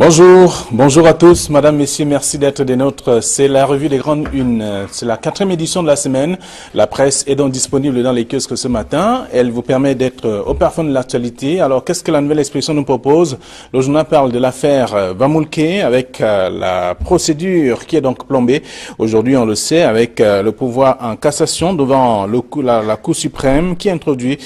Bonjour à tous, madame, messieurs, merci d'être des nôtres. C'est la revue des grandes unes, c'est la 4e édition de la semaine. La presse est donc disponible dans les kiosques ce matin. Elle vous permet d'être au parfum de l'actualité. Alors, qu'est-ce que la Nouvelle Expression nous propose? Le journal parle de l'affaire Vamulke avec la procédure qui est donc plombée. Aujourd'hui, on le sait, avec le pouvoir en cassation devant la Cour suprême qui a introduit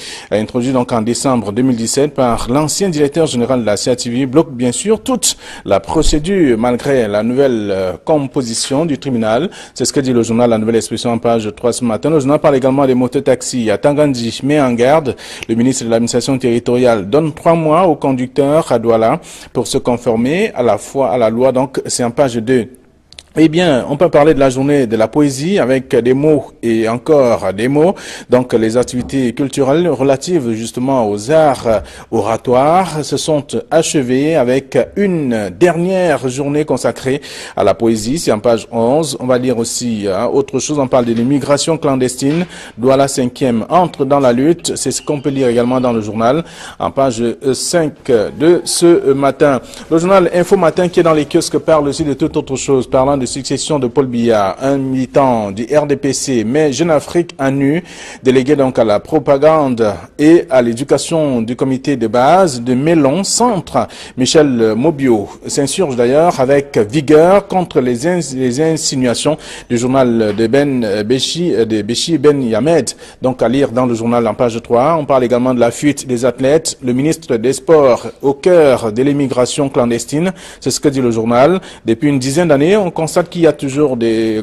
donc en décembre 2017 par l'ancien directeur général de la CATV, bloque bien sûr toute la procédure malgré la nouvelle composition du tribunal. C'est ce que dit le journal La Nouvelle Expression en page 3 ce matin. Le journal parle également des mototaxis à Tangandji, met en garde. Le ministre de l'administration territoriale donne 3 mois aux conducteurs à Douala pour se conformer à la loi. Donc c'est en page 2. Eh bien, on peut parler de la journée de la poésie avec des mots et encore des mots. Donc, les activités culturelles relatives justement aux arts oratoires se sont achevées avec une dernière journée consacrée à la poésie. C'est en page 11. On va lire aussi autre chose. On parle de l'immigration clandestine. Douala 5e entre dans la lutte. C'est ce qu'on peut lire également dans le journal en page 5 de ce matin. Le journal Info Matin qui est dans les kiosques parle aussi de toute autre chose, parlant de succession de Paul Biya, un militant du RDPC, mais Jeune Afrique à nu, délégué donc à la propagande et à l'éducation du comité de base de Mélon Centre. Michel Mobio s'insurge d'ailleurs avec vigueur contre les insinuations du journal de Béchi Ben Yamed. Donc à lire dans le journal en page 3. On parle également de la fuite des athlètes. Le ministre des Sports au cœur de l'immigration clandestine. C'est ce que dit le journal. Depuis une dizaine d'années, on constate qu'il y a toujours des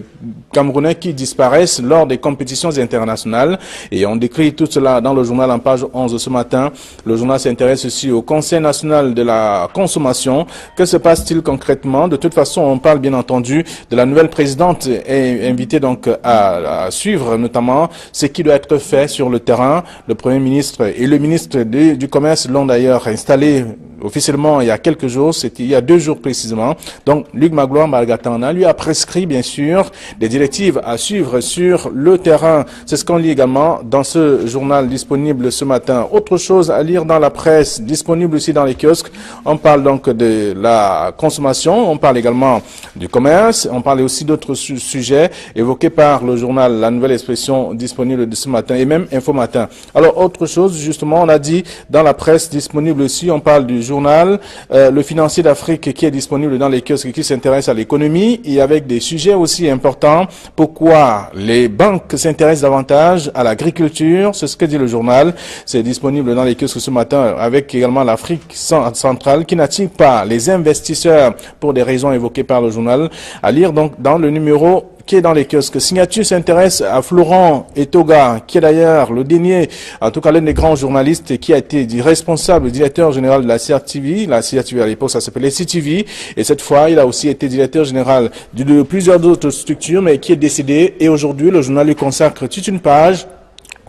Camerounais qui disparaissent lors des compétitions internationales et on décrit tout cela dans le journal en page 11 ce matin. Le journal s'intéresse aussi au Conseil national de la consommation. Que se passe-t-il concrètement? De toute façon, on parle bien entendu de la nouvelle présidente et invitée donc à suivre notamment ce qui doit être fait sur le terrain. Le Premier ministre et le ministre du Commerce l'ont d'ailleurs installé officiellement il y a quelques jours, c'était il y a 2 jours précisément. Donc Luc Magloire Mbalgatana lui a prescrit bien sûr des directives à suivre sur le terrain. C'est ce qu'on lit également dans ce journal disponible ce matin. Autre chose à lire dans la presse, disponible aussi dans les kiosques. On parle donc de la consommation, on parle également du commerce, on parle aussi d'autres sujets évoqués par le journal La Nouvelle Expression disponible de ce matin et même Info Matin. Alors autre chose justement, on a dit dans la presse disponible aussi, on parle du journal Le Financier d'Afrique qui est disponible dans les kiosques et qui s'intéresse à l'économie et avec des sujets aussi importants. Pourquoi les banques s'intéressent davantage à l'agriculture? C'est ce que dit le journal. C'est disponible dans les kiosques ce matin avec également l'Afrique centrale qui n'attire pas les investisseurs pour des raisons évoquées par le journal. À lire donc dans le numéro qui est dans les kiosques. Signature s'intéresse à Florent Etoga, qui est d'ailleurs le dernier, en tout cas l'un des grands journalistes qui a été responsable, directeur général de la CRTV. La CRTV à l'époque, ça s'appelait CTV. Et cette fois, il a aussi été directeur général de plusieurs autres structures, mais qui est décédé. Et aujourd'hui, le journal lui consacre toute une page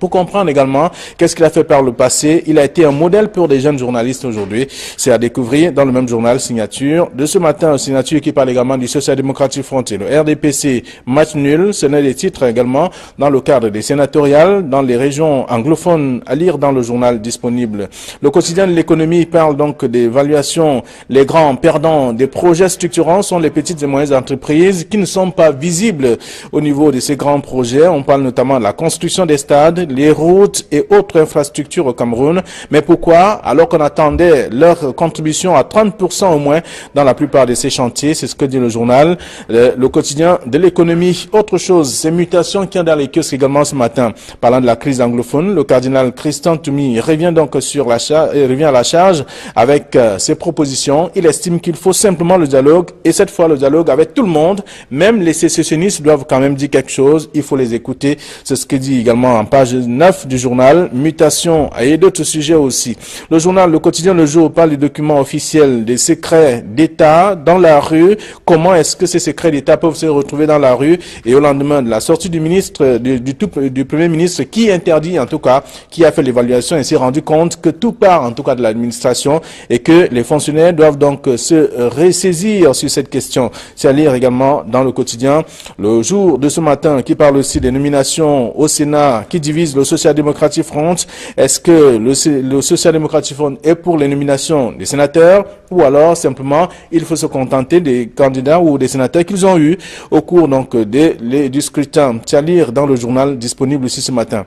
pour comprendre également qu'est-ce qu'il a fait par le passé. Il a été un modèle pour des jeunes journalistes aujourd'hui. C'est à découvrir dans le même journal Signature. De ce matin, Signature qui parle également du Social Democratic Front et le RDPC match nul. Ce n'est des titres également dans le cadre des sénatoriales dans les régions anglophones à lire dans le journal disponible. Le quotidien de l'économie parle donc d'évaluation. Les grands perdants des projets structurants sont les petites et moyennes entreprises qui ne sont pas visibles au niveau de ces grands projets. On parle notamment de la construction des stades, les routes et autres infrastructures au Cameroun. Mais pourquoi? Alors qu'on attendait leur contribution à 30% au moins dans la plupart de ces chantiers. C'est ce que dit le journal. Le quotidien de l'économie. Autre chose, ces mutations qu'il y a dans les kiosques également ce matin. Parlant de la crise anglophone, le cardinal Christian Toumi revient donc revient à la charge avec ses propositions. Il estime qu'il faut simplement le dialogue et cette fois le dialogue avec tout le monde. Même les sécessionnistes doivent quand même dire quelque chose. Il faut les écouter. C'est ce que dit également en page 9 du journal, mutation et d'autres sujets aussi. Le journal Le Quotidien Le Jour parle du document officiel des secrets d'État dans la rue. Comment est-ce que ces secrets d'État peuvent se retrouver dans la rue? Et au lendemain de la sortie du ministre, du Premier ministre qui interdit en tout cas, qui a fait l'évaluation et s'est rendu compte que tout part en tout cas de l'administration et que les fonctionnaires doivent donc se ressaisir sur cette question. C'est à lire également dans Le Quotidien Le Jour de ce matin qui parle aussi des nominations au Sénat qui divise vise le Social Democratic Front. Est-ce que le Social Democratic Front est pour les nominations des sénateurs ou alors simplement il faut se contenter des candidats ou des sénateurs qu'ils ont eu au cours donc du scrutin. C'est à lire dans le journal disponible ici ce matin.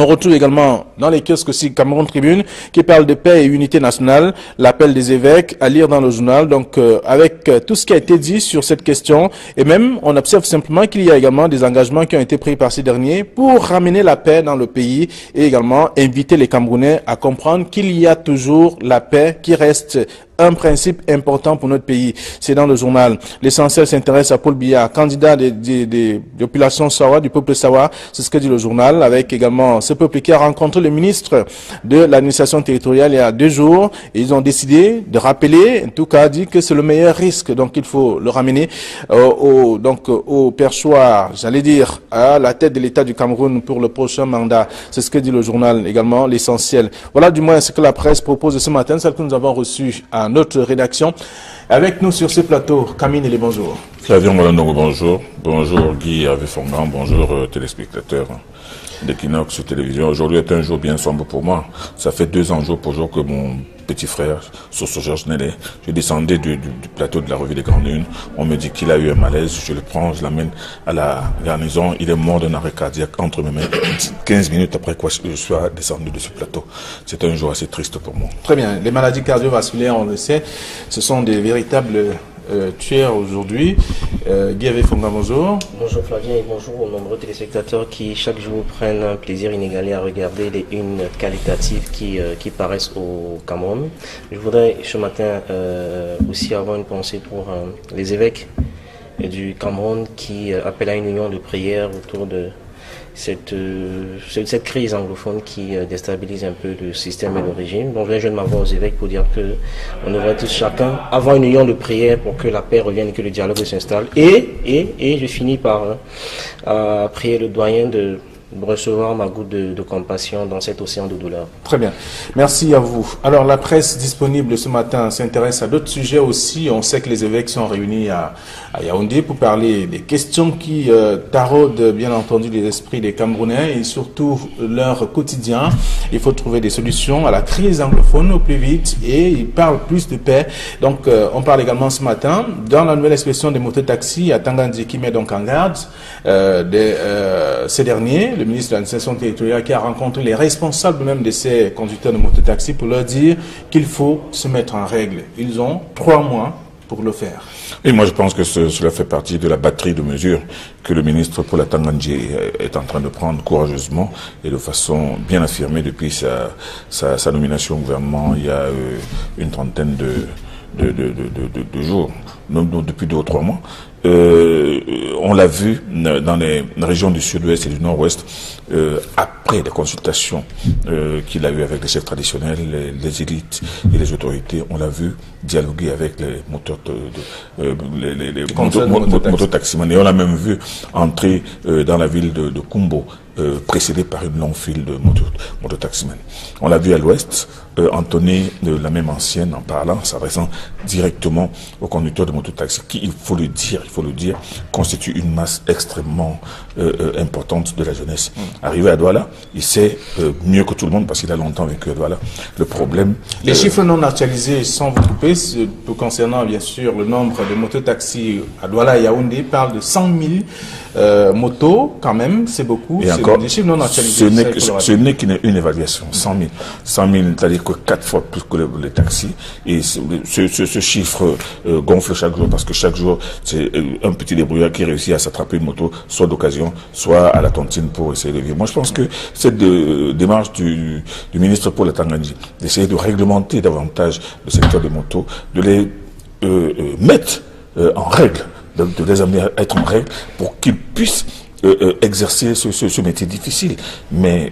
On retrouve également dans les kiosques aussi Cameroun Tribune qui parle de paix et unité nationale, l'appel des évêques à lire dans le journal. Donc avec tout ce qui a été dit sur cette question et même on observe simplement qu'il y a également des engagements qui ont été pris par ces derniers pour ramener la paix dans le pays et également inviter les Camerounais à comprendre qu'il y a toujours la paix qui reste un principe important pour notre pays. C'est dans le journal. L'essentiel s'intéresse à Paul Biya, candidat des populations Sawa, du peuple Sawa. C'est ce que dit le journal, avec également ce peuple qui a rencontré le ministre de l'administration territoriale il y a 2 jours. Et ils ont décidé de rappeler, en tout cas, dit que c'est le meilleur risque. Donc il faut le ramener au perchoir, j'allais dire, à la tête de l'État du Cameroun pour le prochain mandat. C'est ce que dit le journal également, l'essentiel. Voilà du moins ce que la presse propose ce matin, celle que nous avons reçue à notre rédaction. Avec nous sur ce plateau, Camille et les bonjour. Flavien Molandongo, bonjour. Bonjour Guy Hervé Fongan, bonjour téléspectateurs d'Equinox Télévision. Aujourd'hui est un jour bien sombre pour moi. Ça fait 2 ans jour pour jour que mon petit frère, Soso Georges Nelé, je descendais du plateau de la revue des Grandes Unes. On me dit qu'il a eu un malaise, je le prends, je l'amène à la garnison. Il est mort d'un arrêt cardiaque entre mes mains. 15 minutes après quoi je suis descendu de ce plateau. C'est un jour assez triste pour moi. Très bien. Les maladies cardiovasculaires, on le sait, ce sont des véritables tueurs aujourd'hui. Guy Hervé Fongan, bonjour. Bonjour Flavien et bonjour aux nombreux téléspectateurs qui chaque jour prennent un plaisir inégalé à regarder les unes qualitatives qui paraissent au Cameroun. Je voudrais ce matin aussi avoir une pensée pour les évêques du Cameroun qui appellent à une union de prière autour de cette crise anglophone qui déstabilise un peu le système et le régime. Donc je viens de m'avoir aux évêques pour dire que on devrait tous chacun avoir une union de prière pour que la paix revienne et que le dialogue s'installe. Et je finis par prier le doyen de recevoir ma goutte de compassion dans cet océan de douleur. Très bien. Merci à vous. Alors, la presse disponible ce matin s'intéresse à d'autres sujets aussi. On sait que les évêques sont réunis à Yaoundé pour parler des questions qui taraudent, bien entendu, les esprits des Camerounais et surtout leur quotidien. Il faut trouver des solutions à la crise anglophone au plus vite et ils parlent plus de paix. Donc, on parle également ce matin dans la nouvelle expression des mototaxis à Tangandji qui met donc en garde ces derniers. Le ministre de l'administration territoriale qui a rencontré les responsables même de ces conducteurs de mototaxi pour leur dire qu'il faut se mettre en règle. Ils ont 3 mois pour le faire. Et moi je pense que cela fait partie de la batterie de mesures que le ministre Paul Atangandji est en train de prendre courageusement et de façon bien affirmée depuis sa nomination au gouvernement il y a une trentaine de jours, depuis 2 ou 3 mois. On l'a vu dans les régions du sud-ouest et du nord-ouest, après les consultations qu'il a eues avec les chefs traditionnels, les élites et les autorités, on l'a vu dialoguer avec les moteurs mototaximans. Et on l'a même vu entrer dans la ville de Kumbo, précédé par une longue file de mototaximans. On l'a vu à l'ouest, entonner la même ancienne en parlant, s'adressant directement aux conducteurs de mototaxi, qui, il faut le dire, constitue une masse extrêmement importante de la jeunesse. Arrivé à Douala, il sait mieux que tout le monde, parce qu'il a longtemps vécu à Douala, le problème... Les chiffres non actualisés, sans vous couper, concernant bien sûr le nombre de mototaxis à Douala et Yaoundé, parlent de 100 000 motos, quand même, c'est beaucoup. Et encore, des chiffres non actualisés. Ce n'est qu'une évaluation, 100 000. 100 000, c'est-à-dire que 4 fois plus que les taxis. Et ce chiffre gonfle chaque jour, parce que chaque jour, c'est un petit débrouillard qui réussit à s'attraper une moto, soit d'occasion, soit à la tontine pour essayer de vivre. Moi, je pense que cette démarche du ministre Paul Atangandji, d'essayer de réglementer davantage le secteur des motos, de les mettre en règle, de les amener à être en règle pour qu'ils puissent exercer ce métier difficile, mais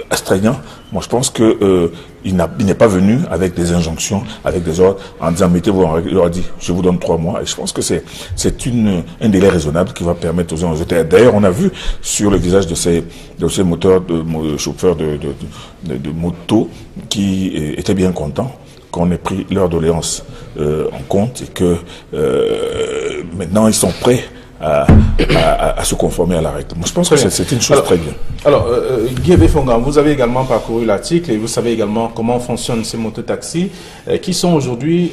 astreignant. Moi, je pense que il n'est pas venu avec des injonctions, avec des ordres, en disant mettez-vous en règle. Il leur a dit je vous donne 3 mois, et je pense que c'est un délai raisonnable qui va permettre aux uns aux autres. D'ailleurs, on a vu sur le visage de ces moteurs, chauffeurs de moto qui étaient bien contents qu'on ait pris leur doléance en compte et que maintenant ils sont prêts à se conformer à la règle. Moi, je pense que c'est une chose très bien. Alors, Guy Fongan, vous avez également parcouru l'article et vous savez également comment fonctionnent ces mototaxis qui sont aujourd'hui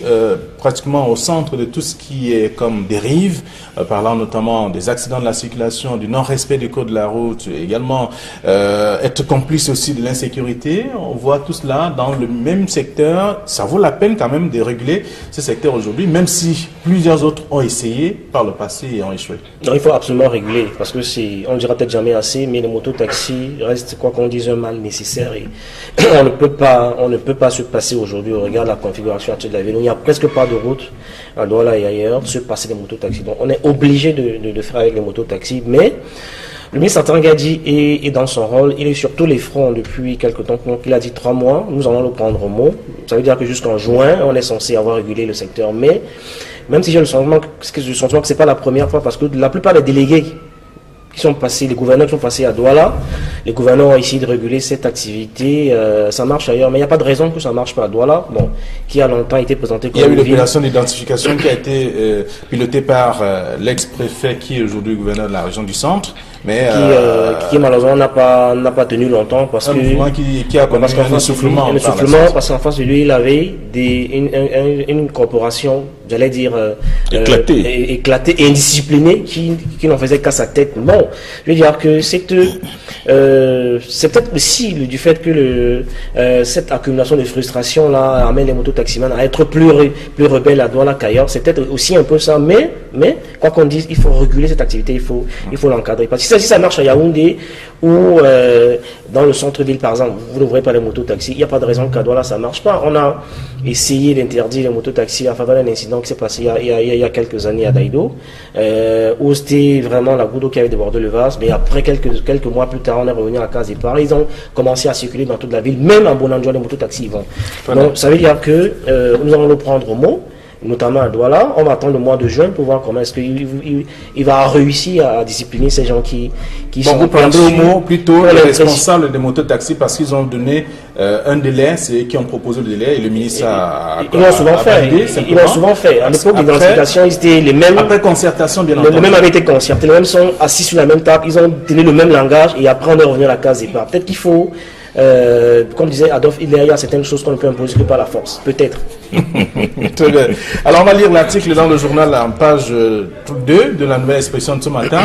pratiquement au centre de tout ce qui est comme dérive, parlant notamment des accidents de la circulation, du non-respect du code de la route, également être complice aussi de l'insécurité. On voit tout cela dans le même secteur. Ça vaut la peine quand même de réguler ce secteur aujourd'hui, même si plusieurs autres ont essayé par le passé et ont échoué. Non, il faut absolument réguler, parce que on ne dira peut-être jamais assez, mais les mototaxis restent, quoi qu'on dise, un mal nécessaire et on ne peut pas se passer aujourd'hui, au regard de la configuration actuelle de la ville. Il n'y a presque pas de route à Douala et ailleurs, se passer des mototaxis. Donc on est obligé de faire avec les mototaxis, mais le ministre Atangadi est dans son rôle, il est sur tous les fronts depuis quelques temps. Donc il a dit 3 mois, nous allons le prendre au mot. Ça veut dire que jusqu'en juin, on est censé avoir régulé le secteur. Mais même si j'ai le sentiment que c'est pas la première fois, parce que la plupart des délégués qui sont passés, les gouverneurs qui sont passés à Douala, les gouverneurs ont essayé de réguler cette activité, ça marche ailleurs, mais il n'y a pas de raison que ça ne marche pas à Douala, bon, qui a longtemps été présenté comme il y a eu l'opération d'identification qui a été pilotée par l'ex-préfet qui est aujourd'hui gouverneur de la région du centre, mais qui malheureusement n'a pas tenu longtemps parce que mouvement qui a connu un essoufflement, parce qu'en face de lui il avait une corporation, j'allais dire éclatée et indisciplinée qui n'en faisait qu'à sa tête. Bon, je veux dire que c'est peut-être aussi du fait que cette accumulation de frustration là amène les mototaximans à être plus rebelles à Douala qu'ailleurs. C'est peut-être aussi un peu ça, mais quoi qu'on dise, il faut réguler cette activité, il faut l'encadrer. Parce que si ça marche à Yaoundé ou dans le centre-ville par exemple, vous ne voyez pas les mototaxis, il n'y a pas de raison qu'à Douala ça ne marche pas. On a essayé d'interdire les mototaxis en faveur d'un incident qui s'est passé il y a quelques années à Daïdo, où c'était vraiment la goutte d'eau qui avait débordé le vase, mais après quelques mois plus tard, on est revenu à la case départ. Ils ont commencé à circuler dans toute la ville, même en Bonanjoua, les mototaxis vont. Donc ça veut dire que nous allons le prendre au mot, notamment à Douala. On va attendre le mois de juin pour voir comment est-ce qu'il va réussir à discipliner ces gens qui sont... Vous prendrez au mot plutôt les responsables des mototaxis parce qu'ils ont donné un délai, c'est eux qui ont proposé le délai et le ministre ils l'ont souvent fait. Ils l'ont souvent fait. À l'époque de l'identification, ils étaient les mêmes. Après concertation, bien entendu. Les mêmes avaient été concertés, les mêmes sont assis sur la même table, ils ont tenu le même langage et après on est revenu à la case départ. Peut-être qu'il faut... comme disait Adolphe Hitler, il y a certaines choses qu'on ne peut imposer que par la force, peut-être. Très bien. Alors on va lire l'article dans le journal en page 2 de la Nouvelle Expression de ce matin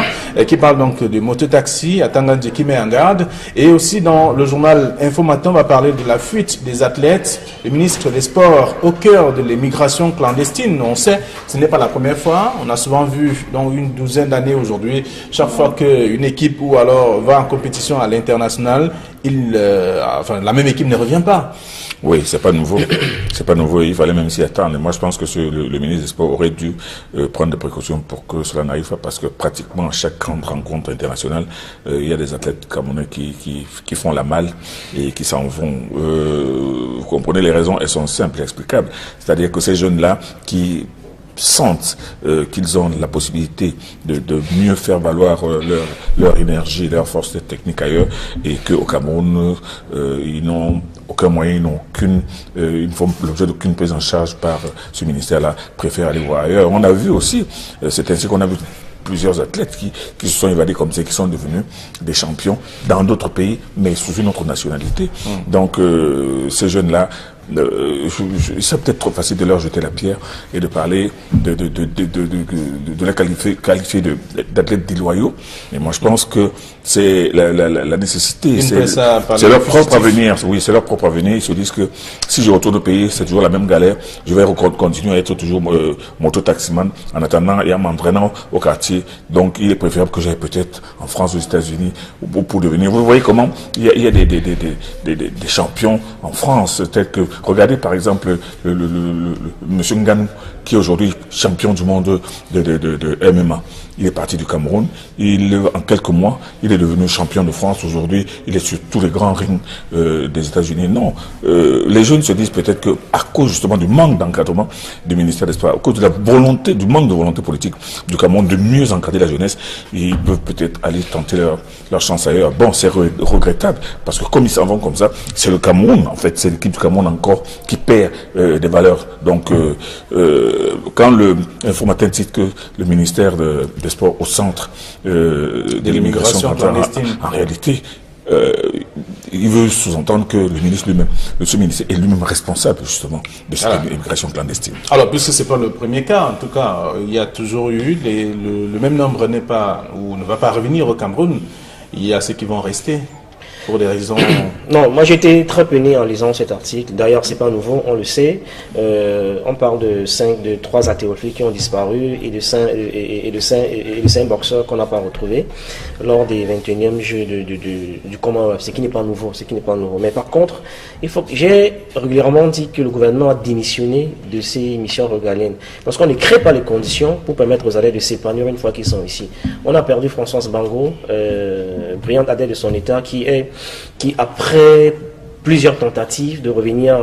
qui parle donc de mototaxi à Tangandji qui met en garde, et aussi dans le journal Info Matin on va parler de la fuite des athlètes. Le ministre des Sports au cœur de l'immigration clandestine. On sait, ce n'est pas la première fois, on a souvent vu dans une douzaine d'années aujourd'hui, chaque fois qu'une équipe ou alors va en compétition à l'international, la même équipe ne revient pas. Oui, c'est pas nouveau. C'est pas nouveau. Il fallait même s'y attendre. Et moi, je pense que le ministre des Sports aurait dû prendre des précautions pour que cela n'arrive pas, parce que pratiquement à chaque grande rencontre internationale, il y a des athlètes camerounais qui font la malle et qui s'en vont. Vous comprenez, les raisons, elles sont simples et explicables. C'est-à-dire que ces jeunes-là qui sentent qu'ils ont la possibilité de mieux faire valoir leur énergie, leur force technique ailleurs, et qu'au Cameroun, ils n'ont aucun moyen, ils ne font l'objet d'aucune prise en charge par ce ministère-là, préfèrent aller voir ailleurs. On a vu aussi, c'est ainsi qu'on a vu plusieurs athlètes qui se sont évadés comme ça, qui sont devenus des champions dans d'autres pays, mais sous une autre nationalité. Donc, ces jeunes-là, c'est peut-être trop facile de leur jeter la pierre et de parler de la qualifier d'athlètes déloyaux. Mais moi, je pense que c'est la nécessité, c'est leur propre avenir. Oui, c'est leur propre avenir. Ils se disent que si je retourne au pays, c'est toujours la même galère. Je vais continuer à être toujours mototaximan en attendant et en m'entraînant au quartier. Donc, il est préférable que j'aille peut-être en France, aux États-Unis, pour devenir. Vous voyez comment il y a des champions en France, tels que, regardez par exemple monsieur Nganou, qui est aujourd'hui champion du monde de MMA. Il est parti du Cameroun, en quelques mois, il est devenu champion de France. Aujourd'hui, il est sur tous les grands rings des États-Unis. Non, les jeunes se disent peut-être que à cause justement du manque d'encadrement du ministère des Sports, à cause de du manque de volonté politique du Cameroun de mieux encadrer la jeunesse, ils peuvent peut-être aller tenter leur chance ailleurs. Bon, c'est regrettable, parce que comme ils s'en vont comme ça, c'est le Cameroun, en fait, c'est l'équipe du Cameroun encore, qui perd des valeurs. Donc, quand l'informateur dit que le ministère des Sports au centre de l'immigration clandestine, en réalité, il veut sous-entendre que le ministre lui-même, ce ministre est lui-même responsable justement de cette immigration clandestine. Alors, puisque c'est pas le premier cas, en tout cas, il y a toujours eu le même nombre n'est pas ou ne va pas revenir au Cameroun. Il y a ceux qui vont rester pour des raisons. Non, moi j'étais très peiné en lisant cet article. D'ailleurs, c'est pas nouveau, on le sait. On parle de 3 athéophiles qui ont disparu et de 5 boxeurs qu'on n'a pas retrouvés lors des 21e Jeux du Commonwealth. Ce qui n'est pas nouveau, Mais par contre, j'ai régulièrement dit que le gouvernement a démissionné de ces missions régaliennes parce qu'on ne crée pas les conditions pour permettre aux adeptes de s'épanouir une fois qu'ils sont ici. On a perdu Françoise Bango, brillante adepte de son État, qui après plusieurs tentatives de revenir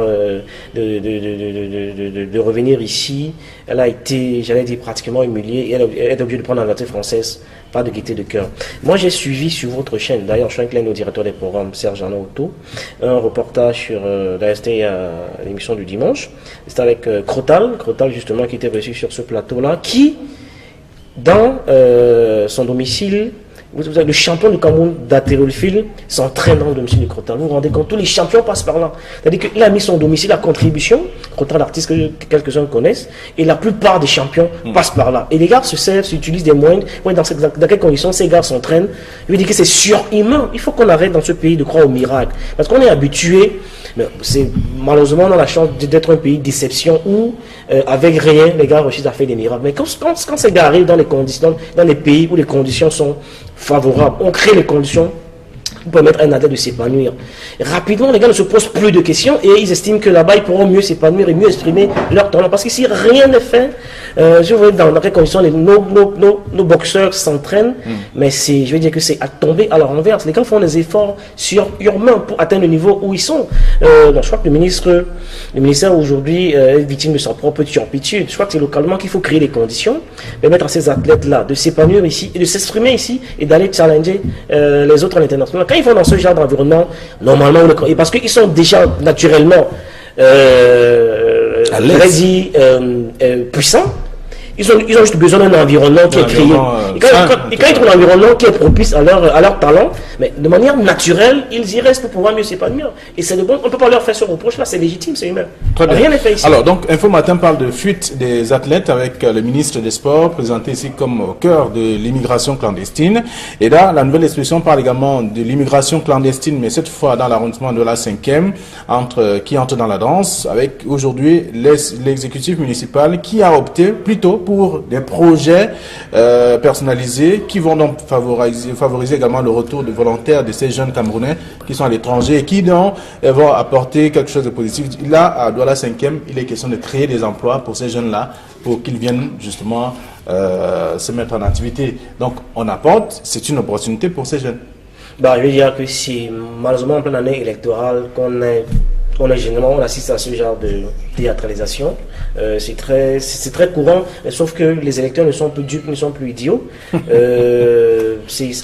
de revenir ici, elle a été, j'allais dire, pratiquement humiliée et elle est obligée de prendre la nationalité française, pas de gaieté de cœur. Moi j'ai suivi sur votre chaîne, d'ailleurs je suis inclin au directeur des programmes Serge Arnaud Otto, un reportage sur c'était à l'émission du dimanche, c'était avec Crotal justement qui était reçu sur ce plateau-là, qui dans son domicile, vous avez le champion du Cameroun d'haltérophile s'entraîne dans le domicile de Crotal. Vous vous rendez compte, tous les champions passent par là. C'est-à-dire qu'il a mis son domicile à contribution, Crotal, l'artiste que quelques-uns connaissent, et la plupart des champions passent par là. Et les gars se servent, s'utilisent des moyens. Dans quelles conditions ces gars s'entraînent? Je veux dire que c'est surhumain. Il faut qu'on arrête dans ce pays de croire au miracle. Parce qu'on est habitué, mais c'est malheureusement on a la chance d'être un pays de déception où, avec rien, les gars réussissent à faire des miracles. Mais quand ces gars arrivent dans les pays où les conditions sont favorables, on crée les conditions pour permettre à un athlète de s'épanouir. Rapidement, les gars ne se posent plus de questions et ils estiment que là-bas, ils pourront mieux s'épanouir et mieux exprimer leur talent. Parce que si rien n'est fait, je veux dire, dans quelles conditions nos boxeurs s'entraînent, mais je veux dire que c'est à tomber à leur renverse. Les gars font des efforts surhumains pour atteindre le niveau où ils sont. Donc je crois que le ministère aujourd'hui est victime de sa propre turpitude. Je crois que c'est localement qu'il faut créer les conditions, permettre à ces athlètes-là de s'épanouir ici et de s'exprimer ici et d'aller challenger les autres à l'international. Quand ils vont dans ce genre d'environnement, normalement, parce qu'ils sont déjà naturellement puissants, ils ont juste besoin d'un environnement qui est créé. Et quand ils trouvent un environnement qui est propice à leur talent, mais de manière naturelle, ils y restent pour pouvoir mieux s'épanouir. Et c'est bon, on ne peut pas leur faire ce reproche-là, c'est légitime, c'est humain. Rien n'est fait ici. Alors, donc, Info Matin parle de fuite des athlètes avec le ministre des Sports, présenté ici comme au cœur de l'immigration clandestine. Et là, la nouvelle expression parle également de l'immigration clandestine, mais cette fois dans l'arrondissement de la 5e, qui entre dans la danse, avec aujourd'hui l'exécutif municipal qui a opté plutôt pour des projets personnalisés qui vont donc favoriser également le retour de volontaires de ces jeunes Camerounais qui sont à l'étranger et qui donc vont apporter quelque chose de positif. Là, à Douala 5e, il est question de créer des emplois pour ces jeunes-là, pour qu'ils viennent justement se mettre en activité. Donc, on apporte, c'est une opportunité pour ces jeunes. Je veux dire que c'est malheureusement en pleine année électorale on assiste à ce genre de théâtralisation. C'est très courant, sauf que les électeurs ne sont plus dupes, ne sont plus idiots.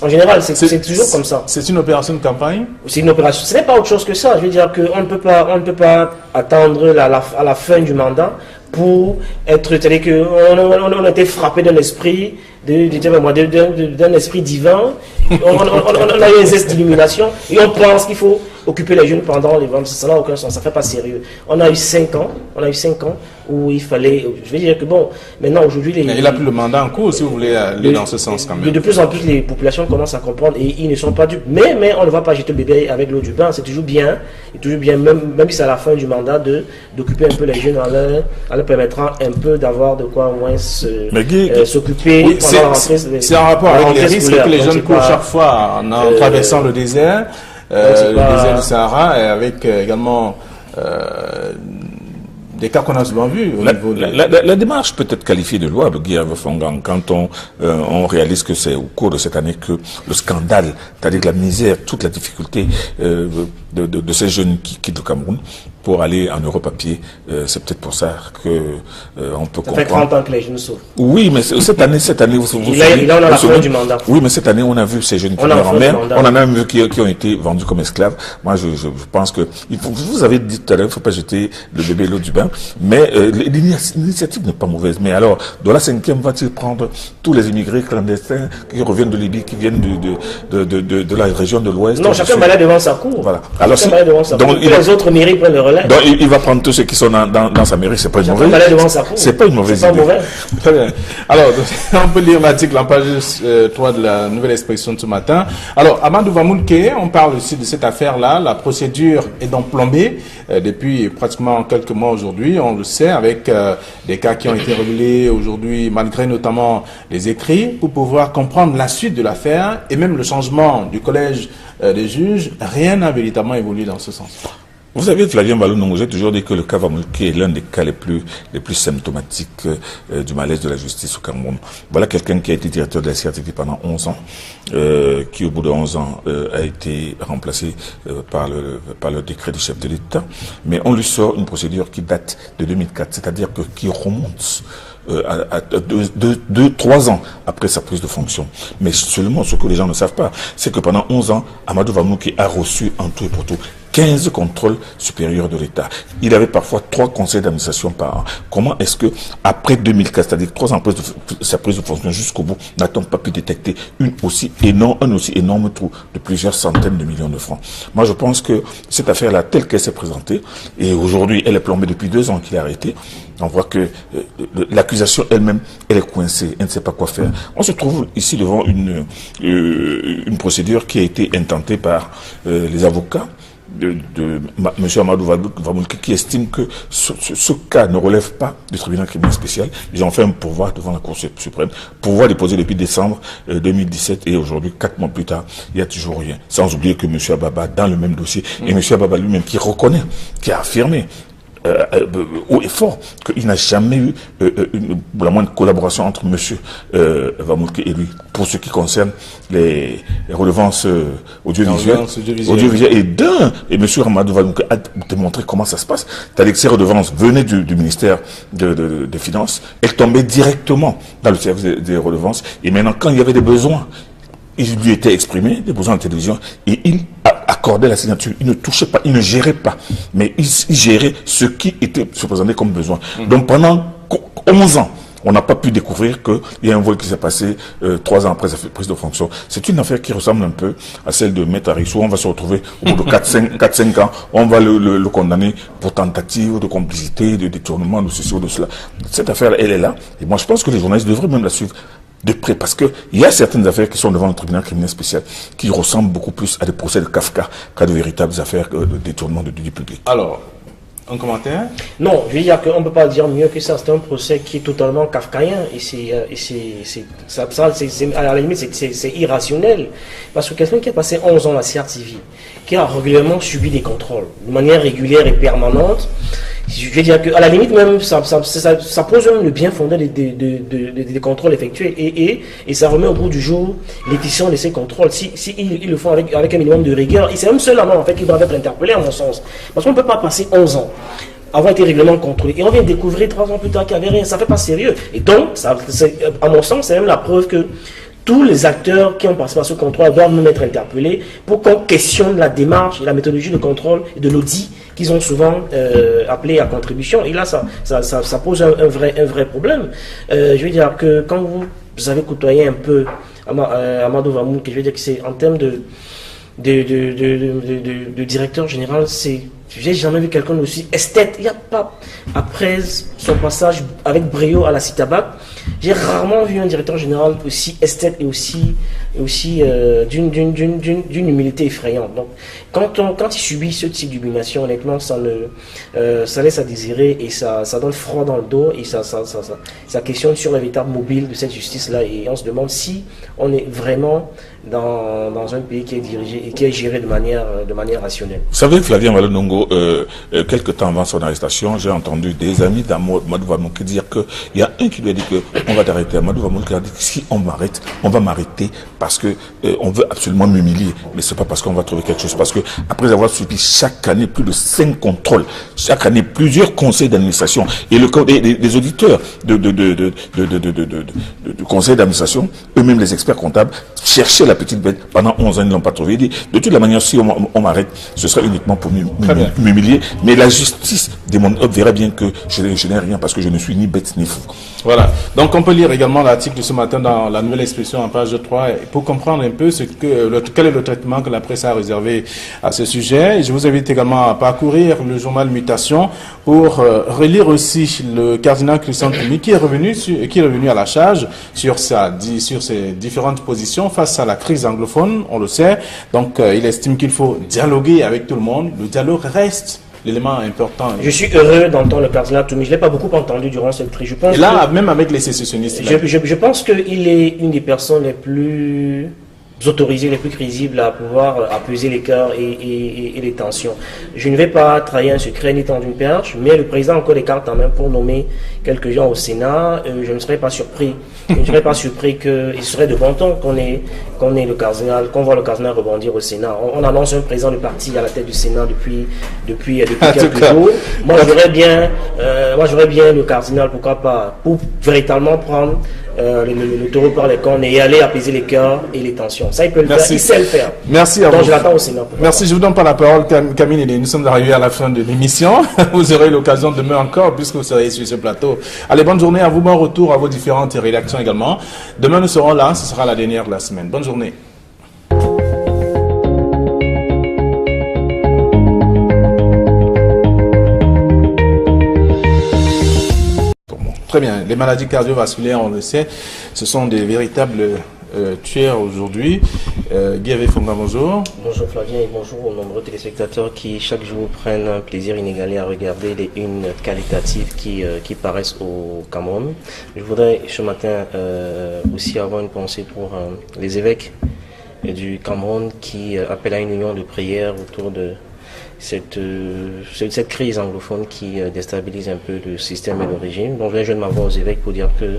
En général, c'est toujours comme ça. C'est une opération de campagne? C'est une opération. Ce n'est pas autre chose que ça. Je veux dire qu'on ne peut pas attendre à la fin du mandat pour être, c'est-à-dire qu'on a été frappé d'un esprit, d'un esprit divin. On a eu un zeste d'illumination et on pense qu'il faut occuper les jeunes pendant les ventes. Ça n'a aucun sens, ça ne fait pas sérieux. On a eu 5 ans où il fallait, je veux dire que bon, maintenant aujourd'hui... Il n'a plus le mandat en cours si vous voulez aller dans ce sens quand même. De plus en plus, les populations commencent à comprendre et ils ne sont pas dupes. Mais on ne va pas jeter le bébé avec l'eau du bain, c'est toujours bien, même si c'est à la fin du mandat, d'occuper un peu les jeunes en leur permettant un peu d'avoir de quoi au moins s'occuper pendant la rentrée. C'est en rapport avec les risques que les jeunes courent chaque fois en traversant le désert. Le désert du Sahara et avec également des cas qu'on a souvent vus au niveau de... La démarche peut être qualifiée de louable, Guy Fongang, quand on réalise que c'est au cours de cette année que le scandale, c'est-à-dire la misère, toute la difficulté de ces jeunes qui quittent le Cameroun, pour aller en Europe à pied. C'est peut-être pour ça que on peut comprendre. Ça fait 30 ans que les jeunes souffrent. Oui, mais cette année, il en a la fin du mandat. Oui, mais cette année, on a vu ces jeunes qui meurent en mer. On en a même vu qui ont été vendus comme esclaves. Moi, je pense que vous avez dit tout à l'heure, il ne faut pas jeter le bébé l'eau du bain. Mais l'initiative n'est pas mauvaise. Mais alors, dans la 5e, va-t-il prendre tous les immigrés clandestins qui reviennent de Libye, qui viennent de la région de l'Ouest? Non, chacun va aller devant sa cour. Voilà. Alors, donc, les autres mairies prennent le relais. Donc, il va prendre tous ceux qui sont dans sa mairie. C'est pas une mauvaise. C'est pas une mauvaise idée. Très bien. Alors, on peut lire l'article en page 3 de la Nouvelle Expression de ce matin. Alors, Amadou Vamoulke, on parle aussi de cette affaire-là. La procédure est donc plombée depuis pratiquement quelques mois aujourd'hui. On le sait, avec des cas qui ont été révélés aujourd'hui, malgré notamment les écrits, pour pouvoir comprendre la suite de l'affaire et même le changement du collège des juges. Rien n'a véritablement évolué dans ce sens. Vous savez, Flavien Balou, j'ai toujours dit que le cas Vamoulke est l'un des cas les plus symptomatiques du malaise de la justice au Cameroun. Voilà quelqu'un qui a été directeur de la CRTV pendant 11 ans, qui au bout de 11 ans a été remplacé par le décret du chef de l'État. Mais on lui sort une procédure qui date de 2004, c'est-à-dire qui remonte à 3 ans après sa prise de fonction. Mais seulement ce que les gens ne savent pas, c'est que pendant 11 ans, Amadou Vamoulke a reçu en tout et pour tout 15 contrôles supérieurs de l'État. Il avait parfois 3 conseils d'administration par an. Comment est-ce que, après 2004, c'est-à-dire 3 ans après sa prise de fonction jusqu'au bout, n'a-t-on pas pu détecter un aussi énorme trou de plusieurs centaines de millions de francs? Moi, je pense que cette affaire-là, telle qu'elle s'est présentée, et aujourd'hui, elle est plombée depuis 2 ans qu'il est arrêté, on voit que l'accusation elle-même, elle est coincée, elle ne sait pas quoi faire. On se trouve ici devant une procédure qui a été intentée par les avocats de M. Amadou Vamoulke, qui estime que ce cas ne relève pas du tribunal criminel spécial. Ils ont fait un pourvoi devant la Cour suprême, pourvoi déposé depuis décembre 2017, et aujourd'hui, 4 mois plus tard, il n'y a toujours rien. Sans oublier que M. Ababa, dans le même dossier, et M. Ababa lui-même qui reconnaît, qui a affirmé haut et fort qu'il n'a jamais eu la moindre collaboration entre M. Vamoulke et lui pour ce qui concerne les redevances audiovisuelles et M. Amadou Vamoulke a démontré comment ça se passe. C'est-à-dire que ces redevances venaient du ministère des Finances, elles tombaient directement dans le service des redevances, et maintenant quand il y avait des besoins, il lui était exprimé, des besoins de télévision, et il accordait la signature. Il ne touchait pas, il ne gérait pas, mais il gérait ce qui était se présenté comme besoin. Donc pendant 11 ans, on n'a pas pu découvrir qu'il y a un vol qui s'est passé 3 ans après sa prise de fonction. C'est une affaire qui ressemble un peu à celle de Maître Arissou. On va se retrouver au bout de 4-5 ans, on va le condamner pour tentative de complicité, de détournement, de ceci ou de cela. Cette affaire, elle est là, et moi je pense que les journalistes devraient même la suivre de près, parce que il y a certaines affaires qui sont devant le tribunal criminel spécial qui ressemblent beaucoup plus à des procès de Kafka qu'à de véritables affaires de détournement de deniers publics. Alors, un commentaire? Non, je veux dire qu'on ne peut pas dire mieux que ça. C'est un procès qui est totalement kafkaïen, et à la limite c'est irrationnel, parce que quelqu'un qui a passé 11 ans à la CRTV, qui a régulièrement subi des contrôles de manière régulière et permanente, je veux dire qu'à la limite même, ça pose même le bien fondé des contrôles effectués, et ça remet au bout du jour l'édition de ces contrôles. Si ils le font avec un minimum de rigueur, et c'est même ceux-là en fait qui doivent être interpellés à mon sens. Parce qu'on ne peut pas passer 11 ans avoir été régulièrement contrôlé, et on vient découvrir 3 ans plus tard qu'il n'y avait rien. Ça ne fait pas sérieux. Et donc, à mon sens, c'est même la preuve que tous les acteurs qui ont participé à ce contrôle doivent nous être interpellés pour qu'on questionne la démarche et la méthodologie de contrôle et de l'audit qu'ils ont souvent appelé à contribution. Et là, ça pose un vrai problème. Je veux dire que quand vous avez côtoyé un peu Amadou Vamoulke, je veux dire que c'est en termes de directeur général, j'ai jamais vu quelqu'un aussi esthète. Il n'y a pas, après son passage avec brio à la Citabac, j'ai rarement vu un directeur général aussi esthète et aussi d'une humilité effrayante. Donc, quand il subit ce type d'humiliation, honnêtement, ça laisse à désirer, et ça donne froid dans le dos, et ça questionne sur le véritable mobile de cette justice-là, et on se demande si on est vraiment dans un pays qui est dirigé et qui est géré de manière rationnelle. Vous savez, Flavien Malonongo, quelques temps avant son arrestation, j'ai entendu des amis d'Amadou Vamoulke dire qu'il y a un qui lui a dit qu'on va t'arrêter. Amadou Vamoulke a dit que si on m'arrête, on va m'arrêter parce que on veut absolument m'humilier. Mais c'est pas parce qu'on va trouver quelque chose. Parce que que après avoir subi chaque année plus de 5 contrôles, chaque année plusieurs conseils d'administration et les auditeurs du conseil d'administration, eux-mêmes les experts comptables, cherchaient la petite bête pendant 11 ans, ils ne l'ont pas trouvé. De toute la manière, si on m'arrête, ce sera uniquement pour m'humilier. Mais la justice verra bien que je n'ai rien parce que je ne suis ni bête ni fou. Voilà. Donc on peut lire également l'article de ce matin dans la Nouvelle Expression en page 3 pour comprendre un peu quel est le traitement que la presse a réservé à ce sujet. Et je vous invite également à parcourir le journal Mutation pour relire aussi le cardinal Christian Toumi qui est revenu à la charge sur ses différentes positions face à la crise anglophone, on le sait. Donc il estime qu'il faut dialoguer avec tout le monde. Le dialogue reste l'élément important. Je suis heureux d'entendre le cardinal Toumi. Je ne l'ai pas beaucoup entendu durant cette crise. Je pense même avec les sécessionnistes. Je pense qu'il est une des personnes les plus autorisées, les plus crédibles à pouvoir apaiser les cœurs et les tensions. Je ne vais pas trahir un secret ni tendre une perche, mais le président a encore des cartes en main pour nommer quelques gens au Sénat. Je ne serais pas surpris. Je ne serais pas surpris qu'il serait de bon ton qu'on voit le cardinal rebondir au Sénat. On annonce un président de parti à la tête du Sénat depuis quelques jours. Moi, j'aurais bien le cardinal, pourquoi pas, pour véritablement prendre le taureau par les cornes et aller apaiser les cœurs et les tensions. Ça, il peut le faire, il sait le faire. Merci à vous. Donc, je l'attends au Sénat. Merci, je vous donne pas la parole, Camille. Nous sommes arrivés à la fin de l'émission. Vous aurez l'occasion demain encore, puisque vous serez sur ce plateau. Allez, bonne journée à vous, bon retour à vos différentes rédactions également. Demain, nous serons là, ce sera la dernière de la semaine. Bonne journée. Très bien. Les maladies cardiovasculaires, on le sait, ce sont des véritables tueurs aujourd'hui. Guy Fonga, bonjour. Bonjour Flavien et bonjour aux nombreux téléspectateurs qui chaque jour prennent un plaisir inégalé à regarder les unes qualitatives qui paraissent au Cameroun. Je voudrais ce matin aussi avoir une pensée pour les évêques du Cameroun qui appellent à une union de prière autour de cette crise anglophone qui déstabilise un peu le système et le régime. Donc je viens de m'avoir aux évêques pour dire que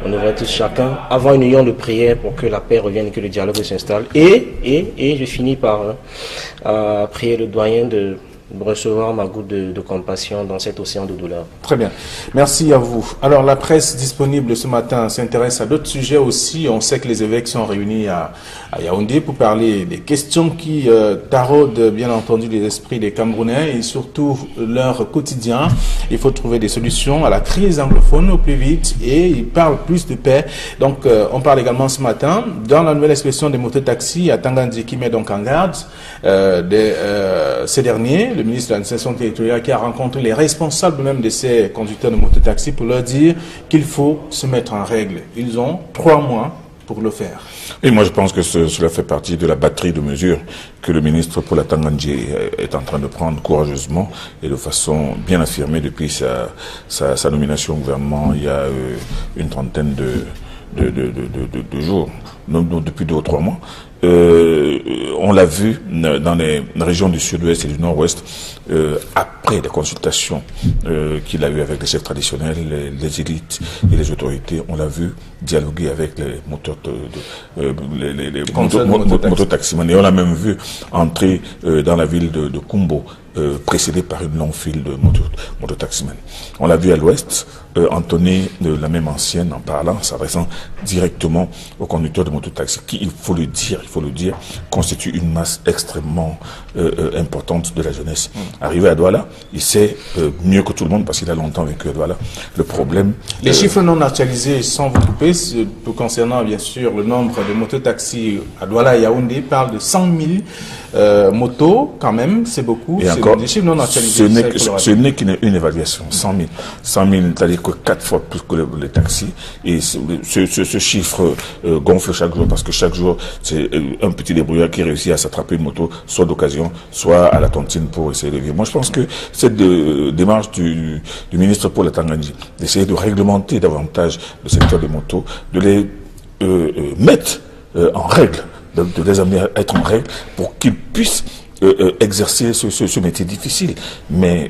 on devrait tous chacun avoir une union de prière pour que la paix revienne et que le dialogue s'installe. Et je finis par prier le doyen de recevoir ma goutte de compassion dans cet océan de douleur. Très bien. Merci à vous. Alors, la presse disponible ce matin s'intéresse à d'autres sujets aussi. On sait que les évêques sont réunis à Yaoundé pour parler des questions qui taraudent, bien entendu, les esprits des Camerounais et surtout leur quotidien. Il faut trouver des solutions à la crise anglophone au plus vite et ils parlent plus de paix. Donc, on parle également ce matin dans la nouvelle expression des mototaxis à Tangandji qui met donc en garde ces derniers. Le ministre de l'administration territoriale qui a rencontré les responsables même de ces conducteurs de mototaxi pour leur dire qu'il faut se mettre en règle. Ils ont 3 mois pour le faire. Et moi je pense que cela fait partie de la batterie de mesures que le ministre Paul Atangandji est en train de prendre courageusement et de façon bien affirmée depuis sa nomination au gouvernement il y a une trentaine de jours, depuis 2 ou 3 mois. On l'a vu dans les régions du sud-ouest et du nord-ouest, après des consultations qu'il a eues avec les chefs traditionnels, les élites et les autorités, on l'a vu dialoguer avec les moteurs mototaximans. Et on l'a même vu entrer dans la ville de Kumbo, précédé par une longue file de mototaximans. On l'a vu à l'ouest, entonner la même ancienne en parlant, s'adressant directement aux conducteurs de mototaxi, qui, il faut le dire, constitue une masse extrêmement importante de la jeunesse. Arrivé à Douala, il sait mieux que tout le monde, parce qu'il a longtemps vécu à Douala, le problème. Les chiffres non actualisés, sans vous couper, concernant bien sûr le nombre de mototaxis à Douala et Yaoundé, parlent de 100 000 motos, quand même, c'est beaucoup. Et encore, des chiffres non actualisés. Ce n'est qu'une évaluation, 100 000. 100 000, c'est-à-dire que 4 fois plus que les taxis. Et ce chiffre gonfle chaque jour, parce que chaque jour, c'est un petit débrouillard qui réussit à s'attraper une moto, soit d'occasion, soit à la tontine pour essayer de vivre. Moi, je pense que cette démarche du ministre Paul Atangandji, d'essayer de réglementer davantage le secteur des motos, de les mettre en règle, de les amener à être en règle pour qu'ils puissent exercer ce métier difficile. Mais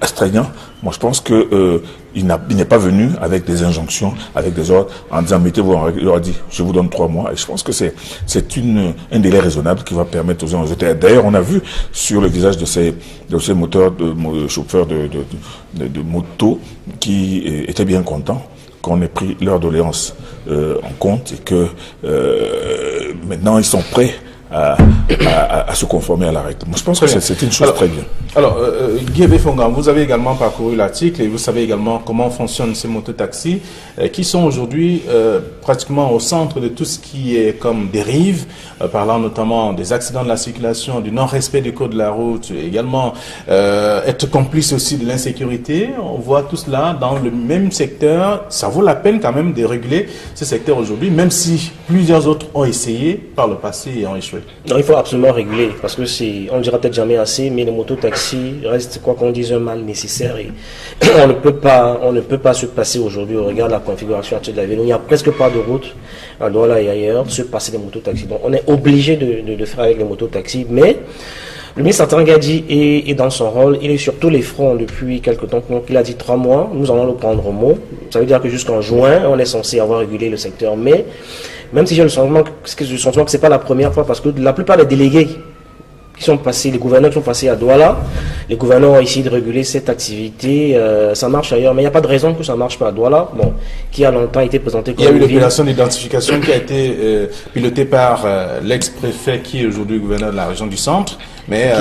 astreignant, moi je pense que il n'est pas venu avec des injonctions, avec des ordres, en disant mettez-vous en règle. Il leur a dit je vous donne 3 mois. Et je pense que c'est un délai raisonnable qui va permettre aux uns aux autres. D'ailleurs, on a vu sur le visage de ces moteurs, chauffeurs de moto qui étaient bien contents qu'on ait pris leur doléance en compte et que maintenant ils sont prêts à se conformer à la règle. Moi, je pense que c'est une chose très bien. Alors, Guy Fongan, vous avez également parcouru l'article et vous savez également comment fonctionnent ces mototaxis qui sont aujourd'hui pratiquement au centre de tout ce qui est comme dérive, parlant notamment des accidents de la circulation, du non-respect des codes de la route, également être complice aussi de l'insécurité. On voit tout cela dans le même secteur. Ça vaut la peine quand même de réguler ce secteur aujourd'hui, même si plusieurs autres ont essayé par le passé et ont échoué. Non, il faut absolument réguler parce que on ne dira peut-être jamais assez, mais les mototaxis restent, quoi qu'on dise, un mal nécessaire et on ne peut pas se passer aujourd'hui au regard de la configuration actuelle de la ville. Il n'y a presque pas de route à Douala et ailleurs se passer des mototaxis. Donc on est obligé de faire avec les mototaxis, mais le ministre Atanga dit est dans son rôle, il est sur tous les fronts depuis quelque temps. Donc il a dit 3 mois, nous allons le prendre au mot. Ça veut dire que jusqu'en juin, on est censé avoir régulé le secteur, mais même si j'ai le sentiment que c'est pas la première fois, parce que la plupart des délégués qui sont passés, les gouverneurs qui sont passés à Douala, les gouverneurs ont essayé de réguler cette activité, ça marche ailleurs, mais il n'y a pas de raison que ça marche pas à Douala, bon, qui a longtemps été présenté comme il y a eu l'opération d'identification qui a été pilotée par l'ex-préfet qui est aujourd'hui gouverneur de la région du centre, mais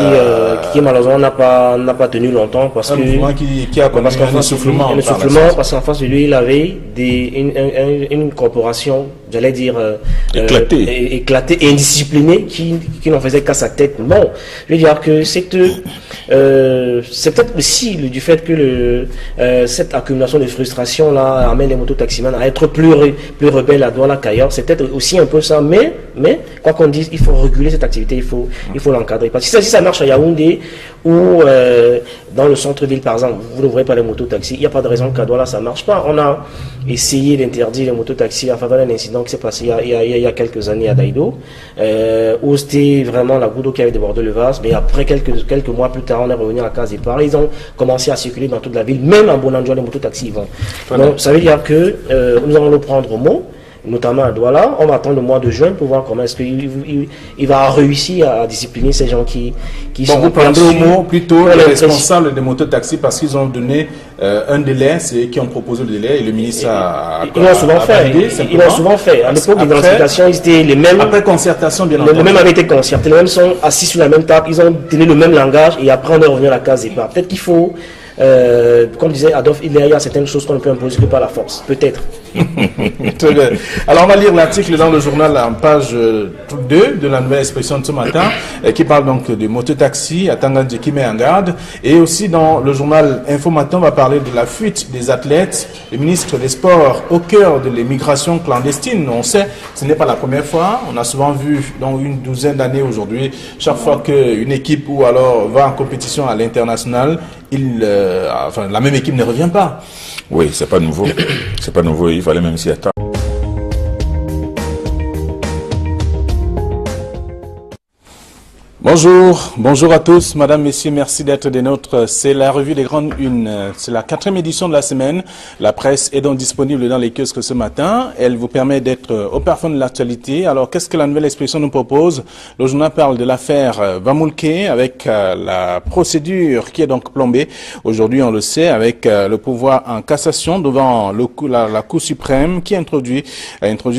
qui malheureusement n'a pas tenu longtemps parce que qui a connu un essoufflement, parce qu'en face de lui il avait une corporation, j'allais dire éclatée et indisciplinée qui n'en faisait qu'à sa tête. Bon, je veux dire que c'est peut-être aussi du fait que cette accumulation de frustration là amène les mototaximans à être plus rebelles à Douala qu'ailleurs. C'est peut-être aussi un peu ça, mais quoi qu'on dise, il faut réguler cette activité, il faut l'encadrer. Parce que si ça marche à Yaoundé ou dans le centre-ville par exemple, vous ne voyez pas les mototaxis, il n'y a pas de raison qu'à Douala ça ne marche pas. On a essayé d'interdire les mototaxis à faveur d'un incident qui s'est passé il y a quelques années à Daïdo, où c'était vraiment la goutte d'eau qui avait débordé le vase, mais après quelques mois plus tard, on est revenu à la case départ. Ils ont commencé à circuler dans toute la ville, même en Bonanjoua, les mototaxis y vont. Donc ça veut dire que nous allons le prendre au mot, notamment à Douala. On va attendre le mois de juin pour voir comment est-ce qu'il va réussir à discipliner ces gens qui sont... Vous prendrez au mot plutôt les responsables des mototaxis parce qu'ils ont donné un délai, c'est eux qui ont proposé le délai et le ministre a ils l'ont souvent fait. Ils l'ont souvent fait. À l'époque de l'identification, ils étaient les mêmes. Après concertation, bien entendu. Les mêmes avaient été concertés, les mêmes sont assis sur la même table, ils ont tenu le même langage et après on est revenu à la case départ. Peut-être qu'il faut... comme disait Adolf Hitler, il y a certaines choses qu'on ne peut imposer que par la force, peut-être. Très bien. Alors on va lire l'article dans le journal en page 2 de la nouvelle expression de ce matin qui parle donc de mototaxi à Tangandji qui met en garde, et aussi dans le journal Info Matin on va parler de la fuite des athlètes. Le ministre des Sports au cœur de l'immigration clandestine. On sait, ce n'est pas la première fois, on a souvent vu dans une douzaine d'années aujourd'hui, chaque fois qu'une équipe ou alors va en compétition à l'international, la même équipe ne revient pas. Oui, c'est pas nouveau. C'est pas nouveau. Il fallait même s'y attendre. Bonjour à tous, madame, messieurs, merci d'être des nôtres. C'est la revue des grandes unes, c'est la 4e édition de la semaine. La presse est donc disponible dans les kiosques ce matin. Elle vous permet d'être au parfum de l'actualité. Alors, qu'est-ce que la nouvelle expression nous propose? Le journal parle de l'affaire Vamulke avec la procédure qui est donc plombée. Aujourd'hui, on le sait, avec le pouvoir en cassation devant la Cour suprême qui a introduit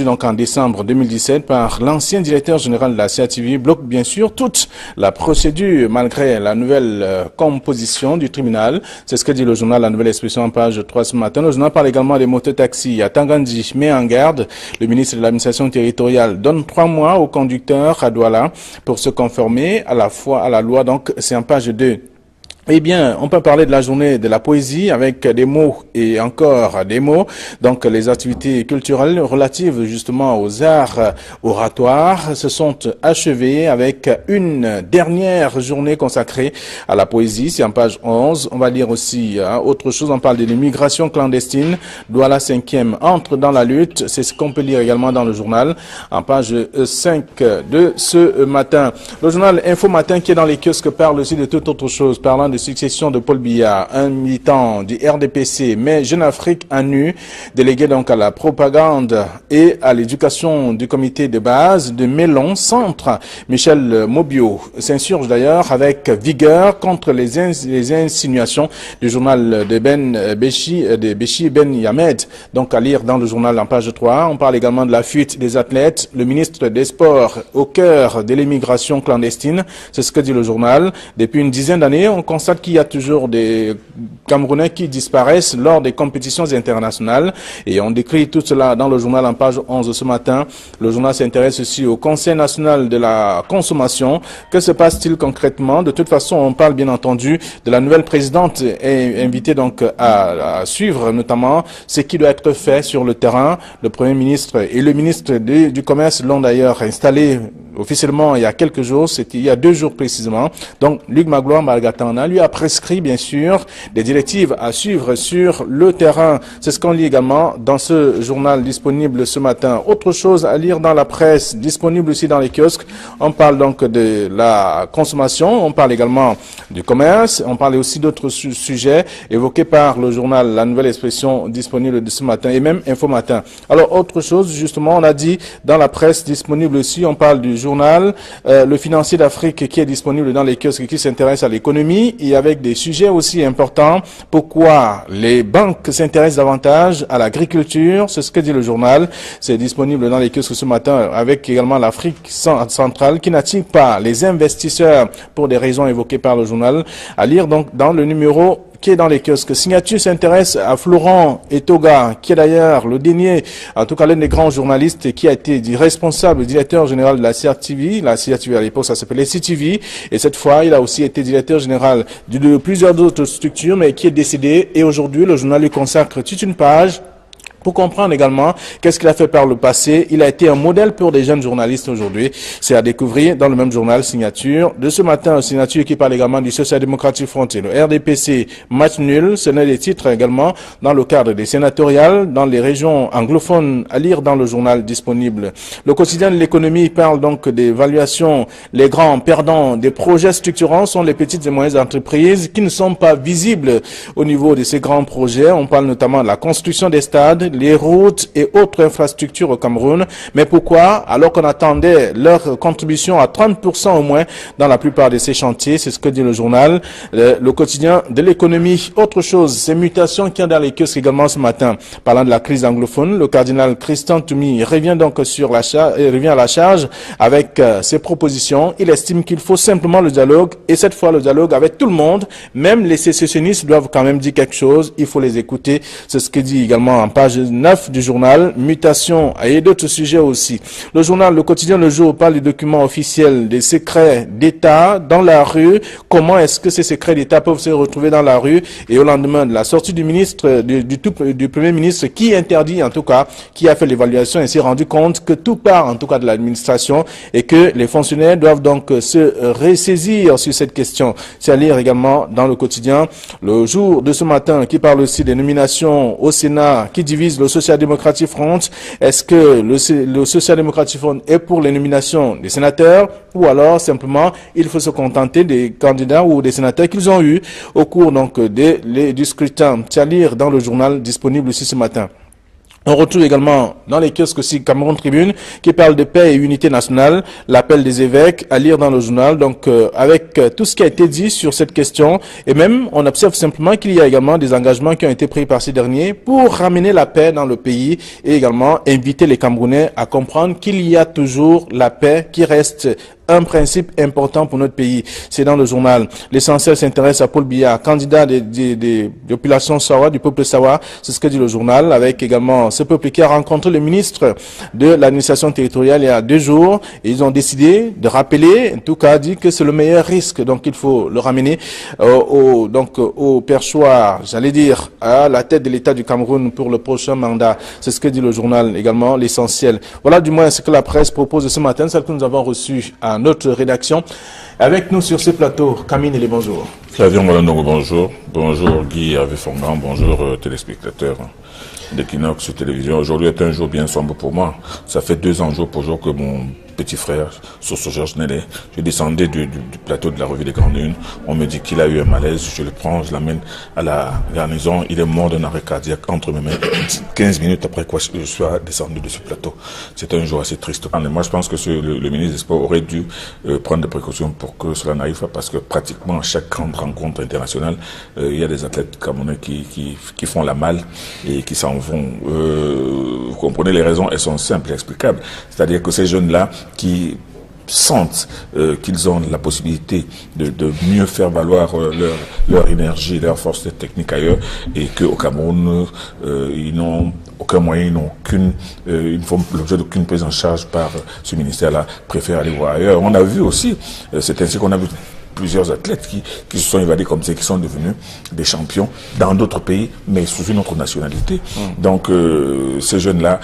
donc en décembre 2017 par l'ancien directeur général de la CATV, bloque bien sûr toute la procédure malgré la nouvelle composition du tribunal. C'est ce que dit le journal La Nouvelle Expression en page 3 ce matin. Le journal parle également des mototaxis à Tangandji, met en garde. Le ministre de l'administration territoriale donne 3 mois aux conducteurs à Douala pour se conformer à la loi. Donc c'est en page 2. Eh bien, on peut parler de la journée de la poésie avec des mots et encore des mots. Donc, les activités culturelles relatives justement aux arts oratoires se sont achevées avec une dernière journée consacrée à la poésie. C'est en page 11. On va lire aussi autre chose. On parle de l'immigration clandestine. Douala 5e entre dans la lutte. C'est ce qu'on peut lire également dans le journal en page 5 de ce matin. Le journal Info Matin qui est dans les kiosques parle aussi de toute autre chose, parlant de succession de Paul Biya, un militant du RDPC, mais Jeune Afrique à nu, délégué donc à la propagande et à l'éducation du comité de base de Mélon Centre. Michel Mobio s'insurge d'ailleurs avec vigueur contre les insinuations du journal de Béchi Ben Yamed. Donc à lire dans le journal en page 3. On parle également de la fuite des athlètes. Le ministre des Sports au cœur de l'immigration clandestine. C'est ce que dit le journal. Depuis une dizaine d'années, on constate qu'il y a toujours des Camerounais qui disparaissent lors des compétitions internationales et on décrit tout cela dans le journal en page 11 ce matin. Le journal s'intéresse aussi au Conseil national de la consommation. Que se passe-t-il concrètement? De toute façon, on parle bien entendu de la nouvelle présidente et invitée donc à suivre notamment ce qui doit être fait sur le terrain. Le Premier ministre et le ministre du Commerce l'ont d'ailleurs installé officiellement il y a quelques jours, c'était il y a 2 jours précisément. Donc Luc Magloire Malgatana lui a prescrit bien sûr des directives à suivre sur le terrain. C'est ce qu'on lit également dans ce journal disponible ce matin. Autre chose à lire dans la presse, disponible aussi dans les kiosques. On parle donc de la consommation, on parle également du commerce, on parle aussi d'autres sujets évoqués par le journal La Nouvelle Expression disponible de ce matin et même Info Matin. Alors autre chose justement, on a dit dans la presse disponible aussi, on parle du journal Le Financier d'Afrique qui est disponible dans les kiosques qui s'intéresse à l'économie et avec des sujets aussi importants. Pourquoi les banques s'intéressent davantage à l'agriculture? C'est ce que dit le journal. C'est disponible dans les kiosques ce matin avec également l'Afrique centrale qui n'attire pas les investisseurs pour des raisons évoquées par le journal. À lire donc dans le numéro qui est dans les kiosques. Signature s'intéresse à Florent Etoga, qui est d'ailleurs le dernier, en tout cas l'un des grands journalistes qui a été responsable, directeur général de la CRTV. La CRTV à l'époque, ça s'appelait CTV. Et cette fois, il a aussi été directeur général de plusieurs autres structures, mais qui est décédé. Et aujourd'hui, le journal lui consacre toute une page pour comprendre également qu'est-ce qu'il a fait par le passé. Il a été un modèle pour des jeunes journalistes aujourd'hui. C'est à découvrir dans le même journal Signature. De ce matin, Signature qui parle également du Social-Démocratique Front et le RDPC match nul. Ce n'est des titres également dans le cadre des sénatoriales dans les régions anglophones à lire dans le journal disponible. Le quotidien de l'économie parle donc d'évaluation. Les grands perdants des projets structurants sont les petites et moyennes entreprises qui ne sont pas visibles au niveau de ces grands projets. On parle notamment de la construction des stades, les routes et autres infrastructures au Cameroun. Mais pourquoi? Alors qu'on attendait leur contribution à 30% au moins dans la plupart de ces chantiers. C'est ce que dit le journal. Le quotidien de l'économie. Autre chose, ces mutations qui sont dans les kiosques également ce matin. Parlant de la crise anglophone, le cardinal Christian Toumi revient donc revient à la charge avec ses propositions. Il estime qu'il faut simplement le dialogue et cette fois le dialogue avec tout le monde. Même les sécessionnistes doivent quand même dire quelque chose. Il faut les écouter. C'est ce que dit également en page 9 du journal, mutation et d'autres sujets aussi. Le journal Le Quotidien Le Jour parle du document officiel des secrets d'État dans la rue. Comment est-ce que ces secrets d'État peuvent se retrouver dans la rue? Et au lendemain de la sortie du ministre, du Premier ministre qui interdit en tout cas, qui a fait l'évaluation et s'est rendu compte que tout part en tout cas de l'administration et que les fonctionnaires doivent donc se ressaisir sur cette question. C'est à lire également dans Le Quotidien Le Jour de ce matin qui parle aussi des nominations au Sénat qui divise le Social-Démocratique Front. Est-ce que le Social-Démocratique Front est pour les nominations des sénateurs ou alors simplement il faut se contenter des candidats ou des sénateurs qu'ils ont eu au cours donc du scrutin? C'est à lire dans le journal disponible aussi ce matin. On retrouve également dans les kiosques aussi Cameroun Tribune qui parle de paix et unité nationale, l'appel des évêques à lire dans le journal. Donc avec tout ce qui a été dit sur cette question et même on observe simplement qu'il y a également des engagements qui ont été pris par ces derniers pour ramener la paix dans le pays et également inviter les Camerounais à comprendre qu'il y a toujours la paix qui reste un principe important pour notre pays. C'est dans le journal. L'essentiel s'intéresse à Paul Biya, candidat des populations Sawa, du peuple Sawa. C'est ce que dit le journal, avec également ce peuple qui a rencontré le ministre de l'administration territoriale il y a 2 jours. Et ils ont décidé de rappeler, en tout cas, dit que c'est le meilleur risque. Donc, il faut le ramener au perchoir, j'allais dire, à la tête de l'État du Cameroun pour le prochain mandat. C'est ce que dit le journal également, l'essentiel. Voilà du moins ce que la presse propose ce matin, celle que nous avons reçue à notre rédaction. Avec nous sur ce plateau, Camille et bonjour. Flavien Molandongo, bonjour. Bonjour Guy Hervé Fongan, bonjour téléspectateurs d'Equinox Télévision. Aujourd'hui est un jour bien sombre pour moi. Ça fait 2 ans jour pour jour que mon petit frère, Soso Georges Nelé, je descendais du plateau de la revue des Grandes Unes. On me dit qu'il a eu un malaise. Je le prends, je l'amène à la garnison. Il est mort d'un arrêt cardiaque entre mes mains. 15 minutes après quoi je sois descendu de ce plateau. C'était un jour assez triste. Moi, je pense que le ministre des Sports aurait dû prendre des précautions pour que cela n'arrive pas, parce que pratiquement à chaque grande rencontre internationale, il y a des athlètes camerounais qui font la malle et qui s'en vont. Vous comprenez, les raisons, elles sont simples et explicables. C'est-à-dire que ces jeunes-là qui sentent qu'ils ont la possibilité de mieux faire valoir leur énergie, leur force technique ailleurs, et qu'au Cameroun, ils n'ont aucun moyen, ils ne font l'objet d'aucune prise en charge par ce ministère-là, préfèrent aller voir ailleurs. On a vu aussi, c'est ainsi qu'on a vu plusieurs athlètes qui se sont évadés comme ça, qui sont devenus des champions dans d'autres pays, mais sous une autre nationalité. Donc, ces jeunes-là,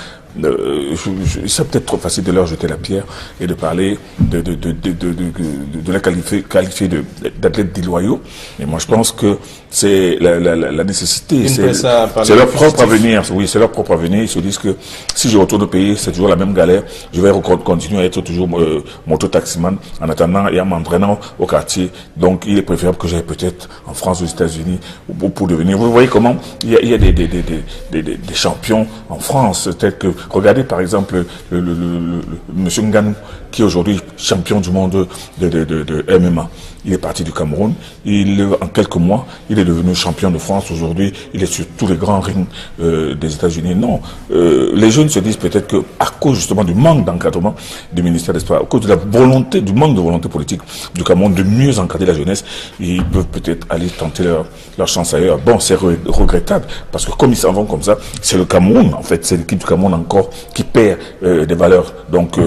c'est peut-être trop facile de leur jeter la pierre et de parler de la qualifier d'athlètes déloyaux. Mais moi, je pense que c'est la nécessité, c'est leur propre avenir. Oui, c'est leur propre avenir. Ils se disent que si je retourne au pays, c'est toujours la même galère. Je vais continuer à être toujours moto-taximan en attendant et en m'entraînant au quartier. Donc, il est préférable que j'aille peut-être en France, aux États-Unis, pour devenir. Vous voyez comment il y a des champions en France, tels que regardez par exemple Monsieur Ngannou, qui est aujourd'hui champion du monde de MMA. Il est parti du Cameroun. En quelques mois, il est devenu champion de France. Aujourd'hui, il est sur tous les grands rings des États-Unis. Non, les jeunes se disent peut-être que à cause justement du manque d'encadrement du ministère des Sports, à cause de la volonté, du manque de volonté politique du Cameroun de mieux encadrer la jeunesse, ils peuvent peut-être aller tenter leur chance ailleurs. Bon, c'est regrettable parce que comme ils s'en vont comme ça, c'est le Cameroun en fait, c'est l'équipe du Cameroun encore qui perd des valeurs. Donc,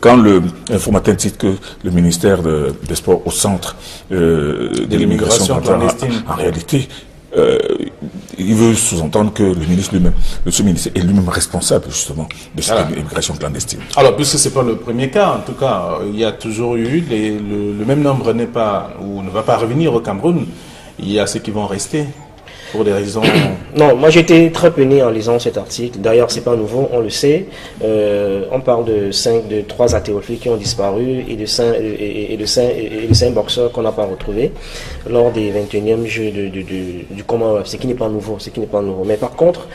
quand l'informateur dit que le ministère des Sports au centre de l'immigration clandestine, en réalité, il veut sous-entendre que le ministre lui-même, ce ministère est lui-même responsable justement de cette immigration clandestine. Alors, puisque c'est pas le premier cas, en tout cas, il y a toujours eu le même nombre n'est pas ou ne va pas revenir au Cameroun. Il y a ceux qui vont rester. Pour des raisons... Non, moi j'étais très peiné en lisant cet article. D'ailleurs, c'est pas nouveau, on le sait. On parle de 3 haltérophiles qui ont disparu et de 5 boxeurs qu'on n'a pas retrouvés lors des 21e Jeux du Commonwealth. Ce qui n'est pas nouveau, Mais par contre,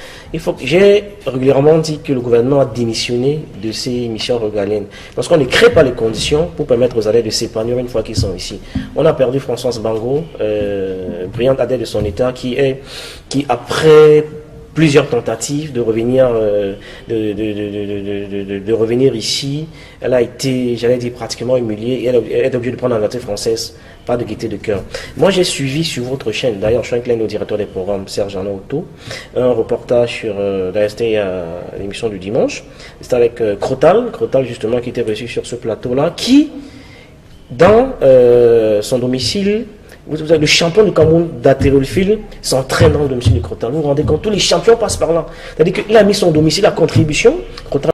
j'ai régulièrement dit que le gouvernement a démissionné de ses missions régaliennes. Parce qu'on ne crée pas les conditions pour permettre aux adeptes de s'épanouir une fois qu'ils sont ici. On a perdu Françoise Bango, brillante adepte de son État, qui après plusieurs tentatives de revenir de revenir ici, elle a été, j'allais dire, pratiquement humiliée et elle est obligée de prendre la nationalité française, pas de gaieté de cœur. Moi, j'ai suivi sur votre chaîne, d'ailleurs, je suis un client au directeur des programmes, Serge Arnaud Otto, un reportage sur, d'ailleurs, c'était à l'émission du dimanche, c'était avec Crotal justement, qui était reçu sur ce plateau-là, qui, dans son domicile, vous avez le champion du Cameroun d'haltérophile s'entraîne dans le domicile de Crotal. Vous vous rendez compte, tous les champions passent par là. C'est-à-dire qu'il a mis son domicile à contribution. Crotal